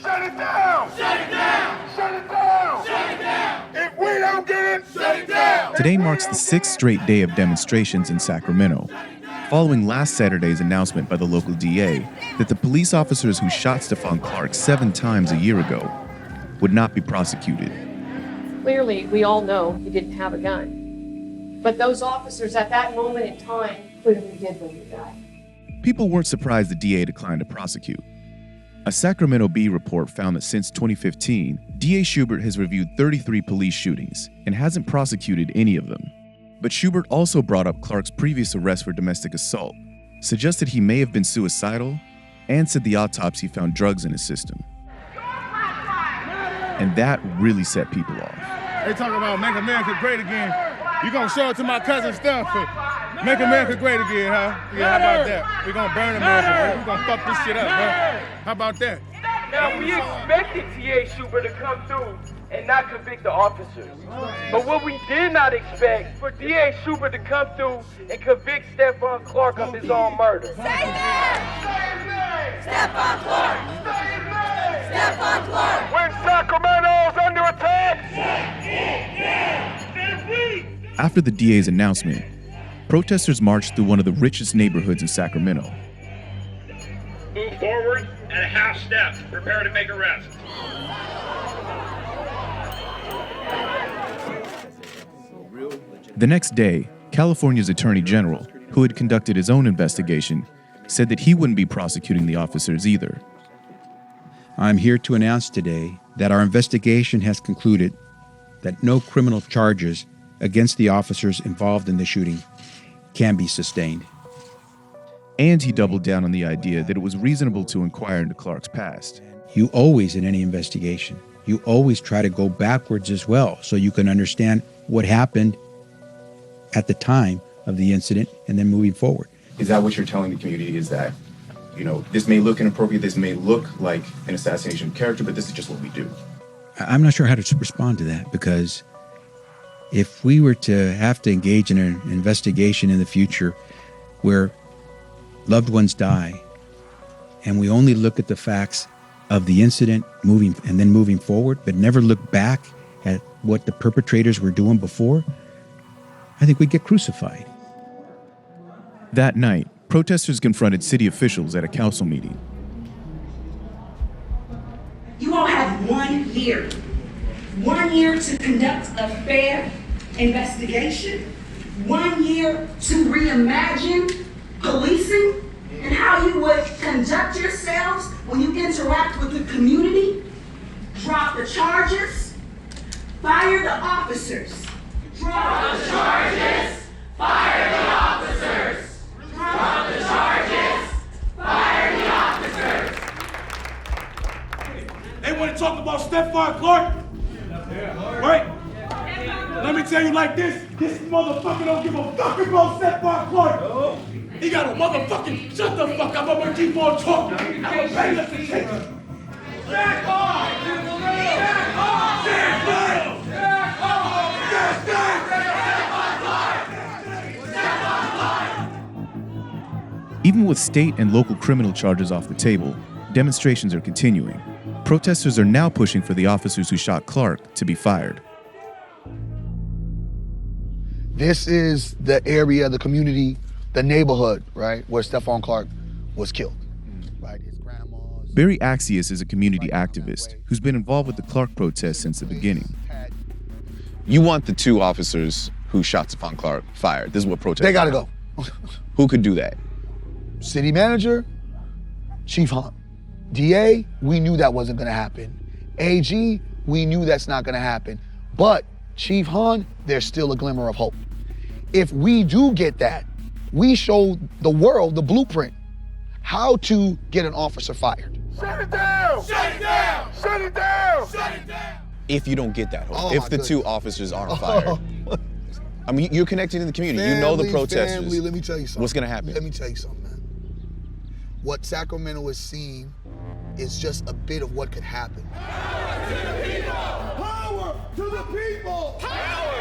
Shut it down! Shut it down! Shut it down! Shut it down! If we don't get it, shut it down! Today marks the 6th straight day of demonstrations in Sacramento, following last Saturday's announcement by the local DA that the police officers who shot Stephon Clark 7 times a year ago would not be prosecuted. Clearly, we all know he didn't have a gun. But those officers at that moment in time clearly did believe that. People weren't surprised the DA declined to prosecute. A Sacramento Bee report found that since 2015, DA Schubert has reviewed 33 police shootings and hasn't prosecuted any of them. But Schubert also brought up Clark's previous arrest for domestic assault, suggested he may have been suicidal, and said the autopsy found drugs in his system. And that really set people off. They talking about make America great again. You gonna show it to my cousin Steph for make America great again, huh? Yeah, how about that? We gonna burn America, bro. We gonna fuck this shit up, bro. How about that? Now, we expected T.A. Schubert to come through and not convict the officers. But what we did not expect for D.A. Schubert to come through and convict Stephon Clark of his own murder. Say his name! Stephon Clark! Say his name! Stephon Clark! When Sacramento's under attack, After the DA's announcement, protesters marched through one of the richest neighborhoods in Sacramento. Move forward at a half step. Prepare to make arrests. The next day, California's Attorney General, who had conducted his own investigation, said that he wouldn't be prosecuting the officers either. I'm here to announce today that our investigation has concluded that no criminal charges against the officers involved in the shooting can be sustained. And he doubled down on the idea that it was reasonable to inquire into Clark's past. You always, in any investigation, you always try to go backwards as well so you can understand what happened at the time of the incident and then moving forward. Is that what you're telling the community, is that, this may look inappropriate, this may look like an assassination of character, but this is just what we do? I'm not sure how to respond to that, because if we were to have to engage in an investigation in the future where loved ones die and we only look at the facts of the incident moving forward, but never look back at what the perpetrators were doing before, I think we'd get crucified. That night, protesters confronted city officials at a council meeting. You all have 1 year. 1 year to conduct a fair investigation. 1 year to reimagine policing and how you would conduct yourselves when you interact with the community. Drop the charges. Fire the officers. Drop the charges. Fire the officers. Drop the charges. Fire the officers. they want to talk about Stephon Clark, right? Let me tell you like this motherfucker don't give a fuck about Stephon Clark. He got a motherfucking shut the fuck up. I'm gonna keep on talking. I'm gonna pay us attention. Jack hard! Jack hard! Jack hard! Jack hard! Jack hard! Even with state and local criminal charges off the table, demonstrations are continuing. Protesters are now pushing for the officers who shot Clark to be fired. This is the area, the community, the neighborhood, right, where Stephon Clark was killed. Right, his grandma's. Barry Axius is a community activist who's been involved with the Clark protests since the beginning. You want the 2 officers who shot Stephon Clark fired. This is what protesters. They gotta go. Who could do that? City manager, Chief Hunt. DA, we knew that wasn't gonna happen. AG, we knew that's not gonna happen. But Chief Hunt, there's still a glimmer of hope. If we do get that, we show the world the blueprint, how to get an officer fired. Shut it down! Shut it down! Shut it down! Shut it down! If you don't get that hope, Oh, if the 2 officers aren't fired. I mean, you're connected to the community. You know the protesters. Family, let me tell you something. What's gonna happen? Let me tell you something, man. What Sacramento is seeing is just a bit of what could happen. Power to the people! Power to the people! Power